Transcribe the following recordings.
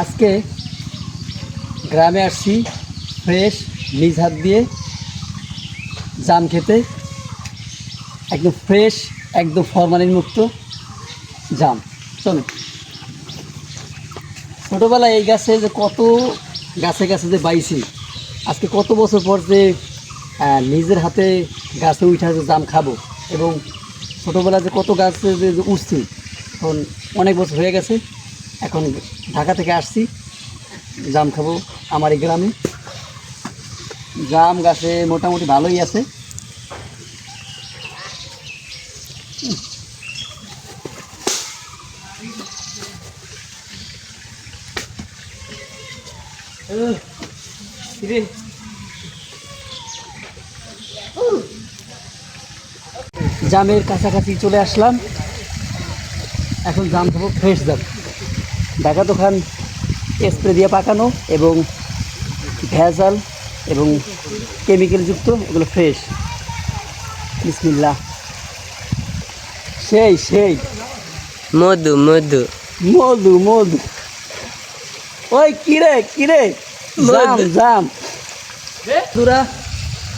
আজকে গ্রামে আসছি ফ্রেশ নিজ হাত দিয়ে জাম খেতে। একদম ফ্রেশ, একদম ফরমালিন মুক্ত জাম। চলো, ছোটোবেলায় এই গাছে যে কত গাছে গাছে যে বাইছি, আজকে কত বছর পর যে নিজের হাতে গাছে উঠে যে জাম খাবো, এবং ছোটোবেলায় যে কত গাছে যে উঠছি, এখন অনেক বছর হয়ে গেছে। এখন ঢাকা থেকে আসছি, জাম খাবো আমার এই গ্রামে। জাম গাছে মোটামুটি ভালোই আছে। জামের কাছাকাছি চলে আসলাম। এখন জাম খাবো ফ্রেশ জাম। ঢাকা দোকান স্প্রে দিয়ে পাকানো এবং ভেজাল এবং কেমিক্যাল যুক্ত, এগুলো ফ্রেশ। বিসমিল্লাহ। সেই সেই মধু মধু মধু মধু। ওই কিরে কিরে, জাম জাম পুরা।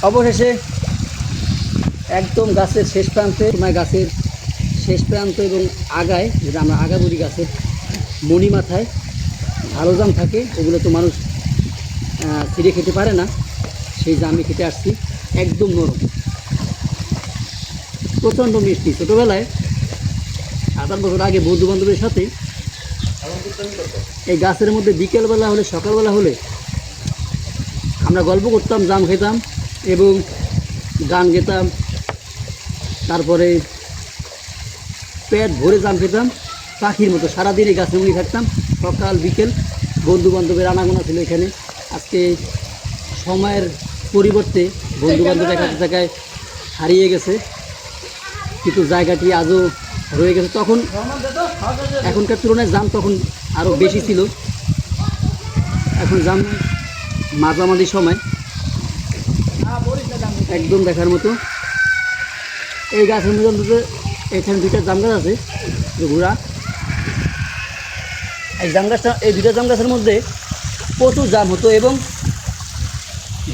অবশেষে একদম গাছের শেষ প্রান্তে, তোমার গাছের শেষ প্রান্ত এবং আগায়, যেটা আমরা আগা বলি, গাছের মণি মাথায় ভালো জাম থাকে, ওগুলো তো মানুষ ছিঁড়ে খেতে পারে না। সেই জামই খেতে আসছি, একদম নরম, প্রচণ্ড মিষ্টি। ছোটোবেলায় 7-8 বছর আগে বন্ধু বান্ধবের সাথে এই গাছের মধ্যে বিকেলবেলা হলে, সকালবেলা হলে আমরা গল্প করতাম, জাম খেতাম এবং গান গেতাম। তারপরে পেট ভরে জাম খেতাম, পাখির মতো সারাদিন এই গাছের মুড়ি থাকতাম। সকাল বিকেল বন্ধু বান্ধবের আনাগোনা ছিল এখানে। আজকে সময়ের পরিবর্তে বন্ধু বান্ধব এক এক জায়গায় হারিয়ে গেছে, কিন্তু জায়গাটি আজও রয়ে গেছে। তখন এখনকার তুলনায় জাম তখন আরও বেশি ছিল। এখন জাম মাঝামাঝি সময়, একদম দেখার মতো। এই গাছের মধ্যে এখানে 2টা জাম গাছ আছে, ঘোড়া। এই জাম গাছটা, এই 2টা জাম গাছের মধ্যে প্রচুর জাম হতো এবং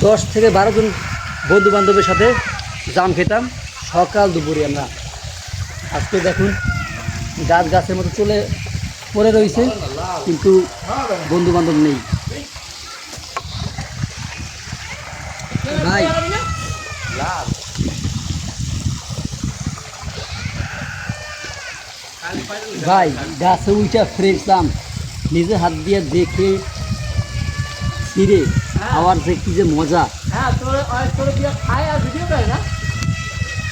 10 থেকে 12 জন বন্ধু বান্ধবের সাথে জাম খেতাম সকাল দুপুরে আমরা। আজকে দেখুন গাছ গাছের মতো চলে পড়ে রয়েছে, কিন্তু বন্ধু বান্ধব নেই। ভাই ভাই গাছে উইটা ফ্রেশ জাম নিজে হাত দিয়ে দেখে ছিঁড়ে খাওয়ার যে কি যে মজা,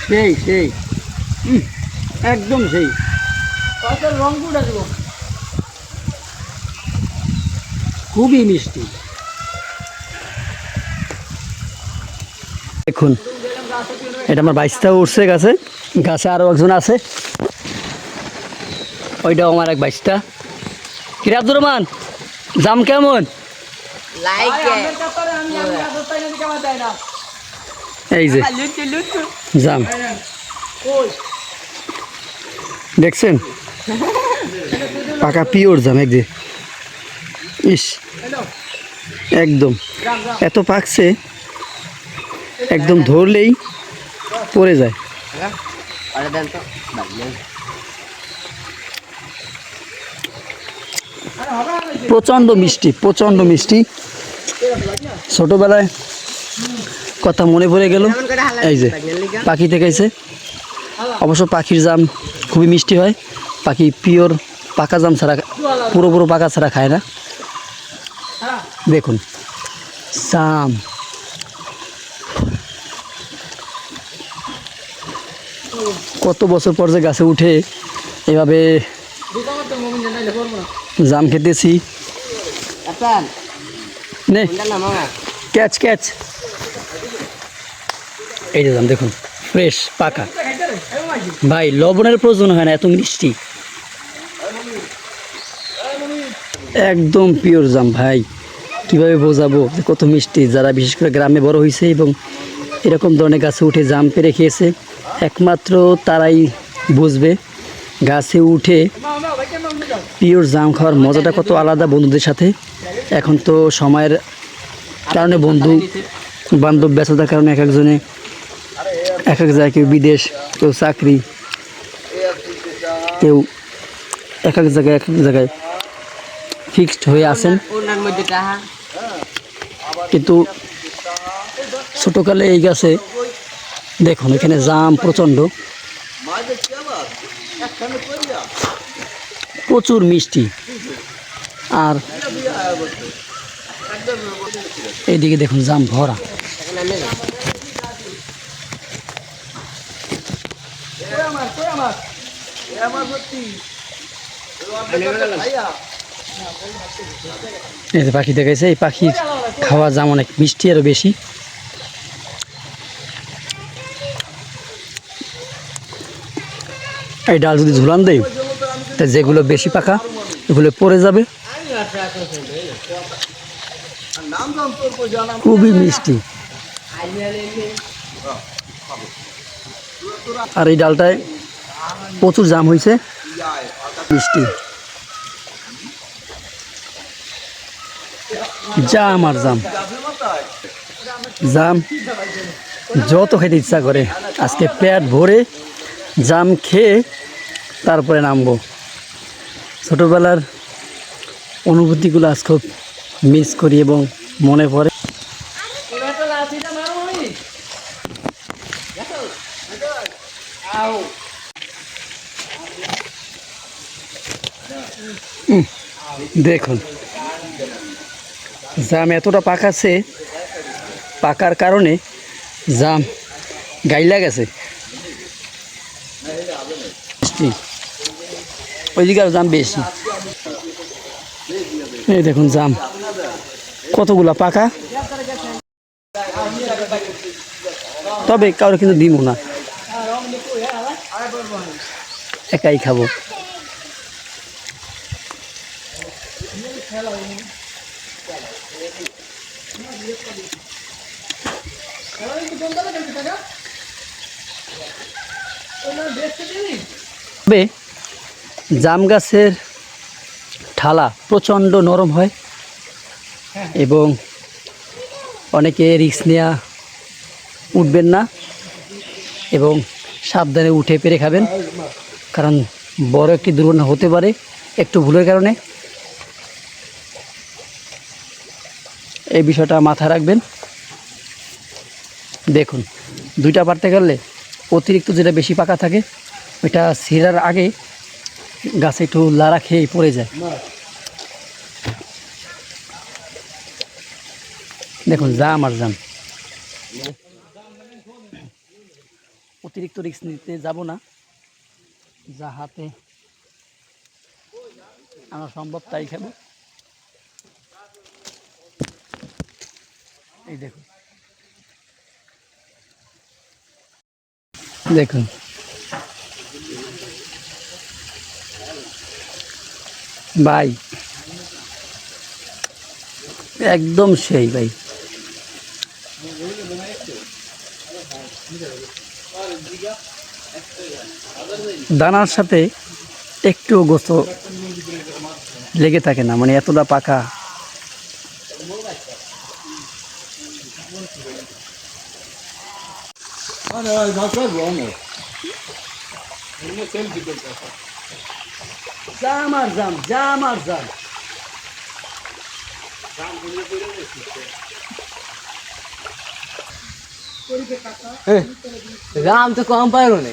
সেই সেই একদম সেই। খুবই মিষ্টি। দেখুন, এটা আমার 22টাও উঠছে গাছে। গাছে আরও একজন আছে, ওইটাও আমার এক 22টা। কিরে আব্দুর রহমান, জাম কেমন? এই যে জাম দেখছেন, পাকা পিওর জাম। একদিন ইস, একদম এত পাকছে, একদম ধরলেই পড়ে যায়। প্রচণ্ড মিষ্টি, প্রচণ্ড মিষ্টি। ছোটোবেলায় কথা মনে পড়ে গেল। এই যে পাখি দেখাইছে, অবশ্য পাখির জাম খুবই মিষ্টি হয়। পাখি পিওর পাকা জাম ছাড়া, পুরো পুরো পাকা ছাড়া খায় না। দেখুন জাম, কত বছর পর যে গাছে উঠে এভাবে জাম খেতেছি। নে ক্যাচ ক্যাচ। এই যে জাম দেখুন, ফ্রেশ পাকা। ভাই লবণের প্রয়োজন হয় না, এত মিষ্টি, একদম পিওর জাম। ভাই কীভাবে বোঝাবো যে কত মিষ্টি। যারা বিশেষ করে গ্রামে বড় হয়েছে এবং এরকম ধরনের গাছে উঠে জাম পেরে খেয়েছে, একমাত্র তারাই বুঝবে গাছে উঠে পিওর জাম খাওয়ার মজাটা কত আলাদা বন্ধুদের সাথে। এখন তো সময়ের কারণে বন্ধু বান্ধব ব্যস্ততার কারণে এক একজনে এক এক জায়গায়, কেউ বিদেশ, কেউ চাকরি, কেউ এক এক জায়গায় ফিক্সড হয়ে আছেন। কিন্তু ছোটোকালে এই গাছে দেখুন, এখানে জাম প্রচণ্ড, প্রচুর মিষ্টি। আর এইদিকে দেখুন জাম ভরা। এই যে পাখি দেখাইছে, এই পাখির খাওয়া জাম অনেক মিষ্টি, আরও বেশি। এই ডাল যদি ঝুলান দেয়, তা যেগুলো বেশি পাকা এগুলো পড়ে যাবে। খুবই মিষ্টি। আর এই ডালটায় প্রচুর জাম হয়েছে, মিষ্টি জাম। আর জাম জাম যত খেতে ইচ্ছা করে। আজকে পেট ভরে জাম খেয়ে তারপরে নামবো। ছোটোবেলার অনুভূতিগুলো আজ খুব মিস করি এবং মনে পড়ে। দেখুন জাম এতটা পাকাছে, পাকার কারণে জাম গাইলা গেছে। ওইদিকে আর জাম বেশি। এই দেখুন জাম কতগুলা পাকা, তবে কারো কিন্তু দিব না, একাই খাবো। তবে জাম গাছের ঠালা প্রচণ্ড নরম হয় এবং অনেকে রিস্ক নেওয়া উঠবেন না এবং সাবধানে উঠে পেরে খাবেন, কারণ বড় একটি দুর্ঘটনা হতে পারে একটু ভুলের কারণে। এই বিষয়টা মাথায় রাখবেন। দেখুন দুইটা পারতে গেলে অতিরিক্ত যেটা বেশি পাকা থাকে ওইটা ছিঁড়ার আগে গাছে একটু লাড়া খেয়ে পড়ে যায়। দেখুন জাম আর জাম। অতিরিক্ত রিস্ক নিতে যাব না, যা হাতে আনা সম্ভব তাই খাবো। এই দেখুন, দেখুন ভাই, একদম সেই ভাই। দানার সাথে একটু গোস্ত লেগে থাকে না, মানে এতটা পাকা। জাম আর জাম, জাম আর জাম। জাম তো কম পারো না।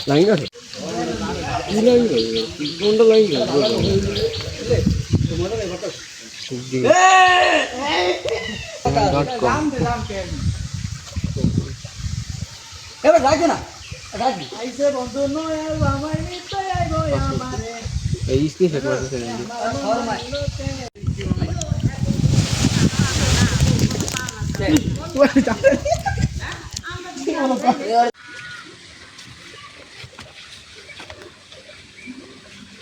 লাইন আছে, কি লাইন আছে, কোনটা লাইন আছে? এবার রাখবে না, রাখবি। আইসে বন্ধু নয় আমার নিশ্চয় আইবো আমারে। এই স্ক্রিন শট করতেছে না।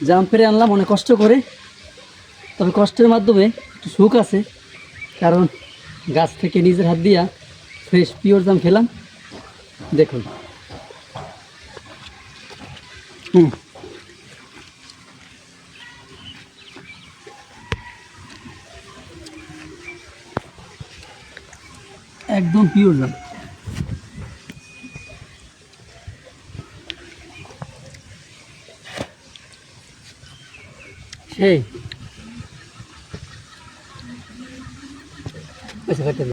জাম পেরে আনলাম অনেক কষ্ট করে, তবে কষ্টের মাধ্যমে একটু সুখ আছে, কারণ গাছ থেকে নিজের হাত দিয়া ফ্রেশ পিওর জাম খেলাম, দেখুন। একদম পিওর জাম। সেই আচ্ছা